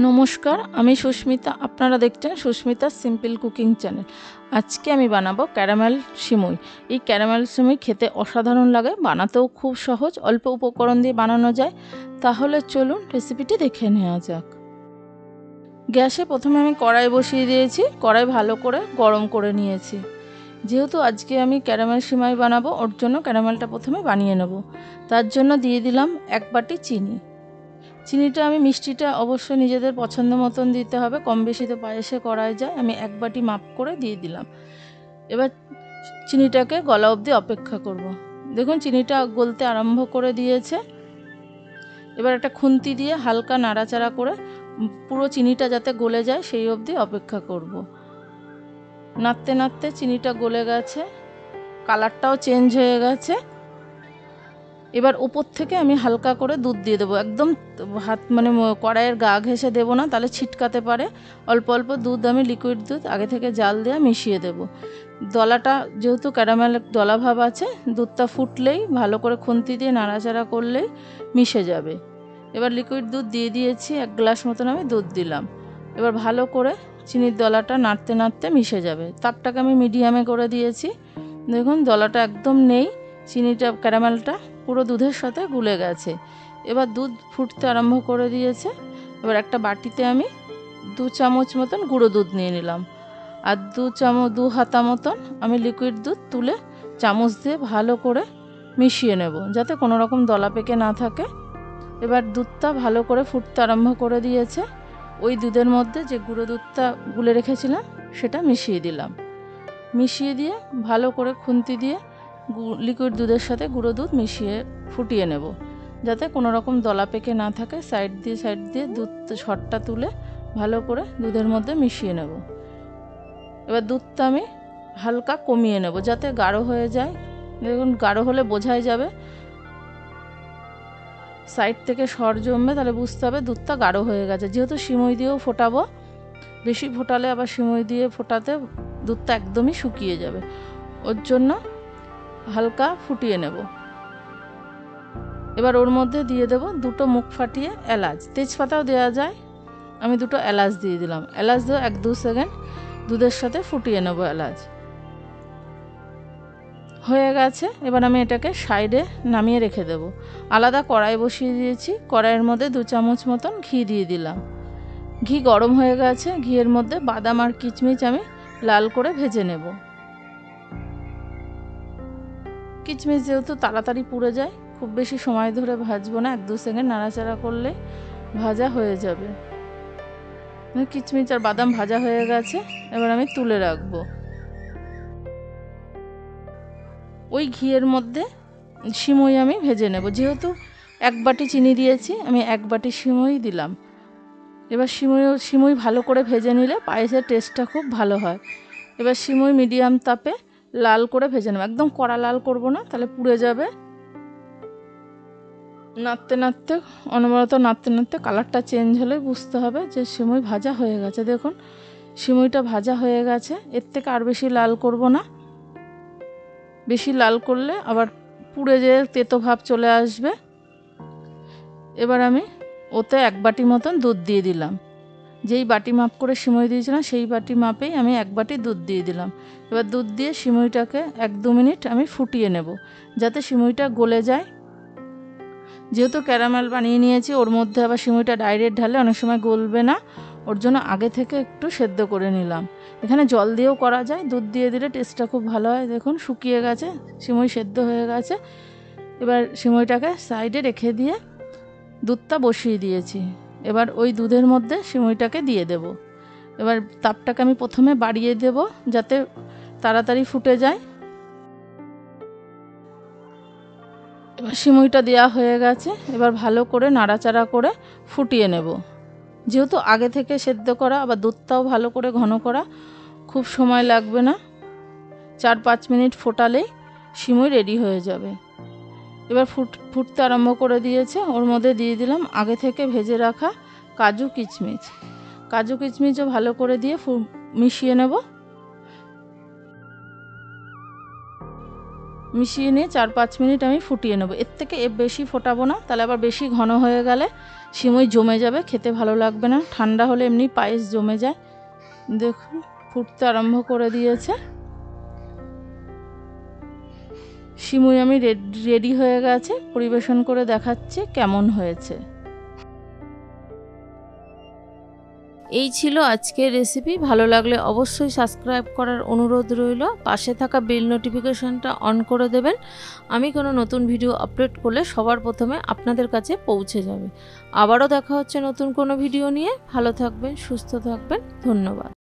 নমস্কার, আমি সুস্মিতা। আপনারা দেখছেন সুস্মিতা সিম্পল কুকিং চ্যানেল। আজকে আমি বানাবো ক্যারামেল সিমুই। এই ক্যারামেল সিমুই খেতে অসাধারণ লাগে, বানাতেও খুব সহজ, অল্প উপকরণ দিয়ে বানানো যায়। তাহলে চলুন রেসিপিটি দেখে নেওয়া যাক। গ্যাসে প্রথমে আমি কড়াই বসিয়ে দিয়েছি। কড়াই ভালো করে গরম করে নিয়েছি। যেহেতু আজকে আমি ক্যারামেল সিমাই বানাবো, ওর জন্য ক্যারামেলটা প্রথমে বানিয়ে নেব। তার জন্য দিয়ে দিলাম 1 বাটি চিনি। চিনিটা আমি মিষ্টিটা অবশ্যই নিজেদের পছন্দ মতন দিতে হবে, কম বেশি তো পায়েসে করাই যায়। আমি 1 বাটি মাপ করে দিয়ে দিলাম। এবার চিনিটাকে গলা অবধি অপেক্ষা করব। দেখুন চিনিটা গলতে আরম্ভ করে দিয়েছে। এবার একটা খুন্তি দিয়ে হালকা নাড়াচাড়া করে পুরো চিনিটা যাতে গলে যায় সেই অবধি অপেক্ষা করব। নাড়তে নাড়তে চিনিটা গলে গেছে, কালারটাও চেঞ্জ হয়ে গেছে। এবার উপর থেকে আমি হালকা করে দুধ দিয়ে দেবো। একদম হাত কড়াইয়ের গা ঘেঁষে দেবো না, তাহলে ছিটকাতে পারে। অল্প অল্প দুধ, আমি লিকুইড দুধ আগে থেকে জাল দিয়ে মিশিয়ে দেব। দলাটা যেহেতু ক্যারামেলের দলা ভাব আছে, দুধটা ফুটলেই ভালো করে খুন্তি দিয়ে নাড়াচাড়া করলেই মিশে যাবে। এবার লিকুইড দুধ দিয়ে দিয়েছি, 1 গ্লাস মতন আমি দুধ দিলাম। এবার ভালো করে চিনির দলাটা নাড়তে নাড়তে মিশে যাবে। তাপটাকে আমি মিডিয়ামে করে দিয়েছি। দেখুন দলাটা একদম নেই, চিনিটা ক্যারামেলটা পুরো দুধের সাথে গুলে গেছে। এবার দুধ ফুটতে আরম্ভ করে দিয়েছে। এবার একটা বাটিতে আমি 2 চামচ মতন গুঁড়ো দুধ নিয়ে নিলাম, আর 2 হাতা মতন আমি লিকুইড দুধ তুলে চামচ দিয়ে ভালো করে মিশিয়ে নেব, যাতে কোনো রকম দলা পেকে না থাকে। এবার দুধটা ভালো করে ফুটতে আরম্ভ করে দিয়েছে। ওই দুধের মধ্যে যে গুঁড়ো দুধটা গুলে রেখেছিলাম সেটা মিশিয়ে দিলাম। মিশিয়ে দিয়ে ভালো করে খুন্তি দিয়ে লিকুইড দুধের সাথে গুঁড়ো দুধ মিশিয়ে ফুটিয়ে নেব, যাতে কোনো রকম দলা পেকে না থাকে। সাইড দিয়ে দুধ শটটা তুলে ভালো করে দুধের মধ্যে মিশিয়ে নেব। এবার দুধটা আমি হালকা কমিয়ে নেব, যাতে গাঢ় হয়ে যায়। দেখুন গাঢ় হলে বোঝাই যাবে, সাইড থেকে সর জমবে, তাহলে বুঝতে হবে দুধটা গাঢ় হয়ে গেছে। যেহেতু সিমুই দিয়েও ফোটাবো, বেশি ফোটালে আবার সিমুই দিয়ে ফোটাতে দুধটা একদমই শুকিয়ে যাবে। ওর জন্য হালকা ফুটিয়ে নেব। এবার ওর মধ্যে দিয়ে দেব 2টো মুখ ফাটিয়ে এলাচ, তেজপাতাও দেওয়া যায়। আমি 2টো এলাচ দিয়ে দিলাম। এলাচ দিয়ে 1-2 সেকেন্ড দুধের সাথে ফুটিয়ে নেব। এলাচ হয়ে গেছে। এবার আমি এটাকে সাইডে নামিয়ে রেখে দেব। আলাদা কড়াই বসিয়ে দিয়েছি। কড়াইয়ের মধ্যে 2 চামচ মতন ঘি দিয়ে দিলাম। ঘি গরম হয়ে গেছে। ঘিয়ের মধ্যে বাদাম আর কিচমিচ আমি লাল করে ভেজে নেব। কিচমিচ যেহেতু তাড়াতাড়ি পুড়ে যায়, খুব বেশি সময় ধরে ভাজবো না, 1-2 সেকেন্ড নাড়াচাড়া করলে ভাজা হয়ে যাবে। কিচমিচ আর বাদাম ভাজা হয়ে গেছে। এবার আমি তুলে রাখবো। ওই ঘিয়ের মধ্যে সিমুই আমি ভেজে নেব। যেহেতু 1 বাটি চিনি দিয়েছি, আমি 1 বাটি সিমুই দিলাম। এবার সিমুই ভালো করে ভেজে নিলে পায়েসের টেস্টটা খুব ভালো হয়। এবার সিমুই মিডিয়াম তাপে লাল করে ভেজে নেব। একদম কড়া লাল করব না, তাহলে পুড়ে যাবে। অনবরত নাড়তে নাড়তে কালারটা চেঞ্জ হলে বুঝতে হবে যে সিমুই ভাজা হয়ে গেছে। দেখুন সিমুইটা ভাজা হয়ে গেছে। এর থেকে আর বেশি লাল করব না, বেশি লাল করলে আবার পুড়ে যেয়ে তেতো ভাব চলে আসবে। এবার আমি ওতে 1 বাটি মতন দুধ দিয়ে দিলাম। যেই বাটি মাপ করে সিমুই দিয়েছিলাম সেই বাটি মাপেই আমি 1 বাটি দুধ দিয়ে দিলাম। এবার দুধ দিয়ে সিমুইটাকে 1-2 মিনিট আমি ফুটিয়ে নেব, যাতে সিমুইটা গলে যায়। যেহেতু ক্যারামেল বানিয়ে নিয়েছি, ওর মধ্যে আবার সিমুইটা ডাইরেক্ট ঢালে অনেক সময় গলবে না, ওর জন্য আগে থেকে একটু সেদ্ধ করে নিলাম। এখানে জল দিয়েও করা যায়, দুধ দিয়ে দিলে টেস্টটা খুব ভালো হয়। দেখুন শুকিয়ে গেছে, সিমুই সেদ্ধ হয়ে গেছে। এবার সিমুইটাকে সাইডে রেখে দিয়ে দুধটা বসিয়ে দিয়েছি। এবার ওই দুধের মধ্যে সিমুইটাকে দিয়ে দেব। এবার তাপটাকে আমি প্রথমে বাড়িয়ে দেব, যাতে তাড়াতাড়ি ফুটে যায়। এবার সিমুইটা দেওয়া হয়ে গেছে। এবার ভালো করে নাড়াচাড়া করে ফুটিয়ে নেব। যেহেতু আগে থেকে সেদ্ধ করা, আবার দুধটাও ভালো করে ঘন করা, খুব সময় লাগবে না। 4-5 মিনিট ফোটালেই সিমুই রেডি হয়ে যাবে। এবার ফুটতে আরম্ভ করে দিয়েছে। ওর মধ্যে দিয়ে দিলাম আগে থেকে ভেজে রাখা কাজু কিশমিশও ভালো করে দিয়ে মিশিয়ে নেব। মিশিয়ে নিয়ে 4-5 মিনিট আমি ফুটিয়ে নেব। এর থেকে বেশি ফোটাবো না, তাহলে আবার বেশি ঘন হয়ে গেলে সিমুই জমে যাবে, খেতে ভালো লাগবে না। ঠান্ডা হলে এমনি পায়েস জমে যায়। দেখুন ফুটতে আরম্ভ করে দিয়েছে। সিমুই আমি রেডি হয়ে গেছে, পরিবেশন করে দেখাচ্ছি কেমন হয়েছে। এই ছিল আজকের রেসিপি। ভালো লাগলে অবশ্যই সাবস্ক্রাইব করার অনুরোধ রইল। পাশে থাকা বেল নোটিফিকেশনটা অন করে দেবেন। আমি কোনো নতুন ভিডিও আপলোড করলে সবার প্রথমে আপনাদের কাছে পৌঁছে যাবে। আবারও দেখা হচ্ছে নতুন কোনো ভিডিও নিয়ে। ভালো থাকবেন, সুস্থ থাকবেন। ধন্যবাদ।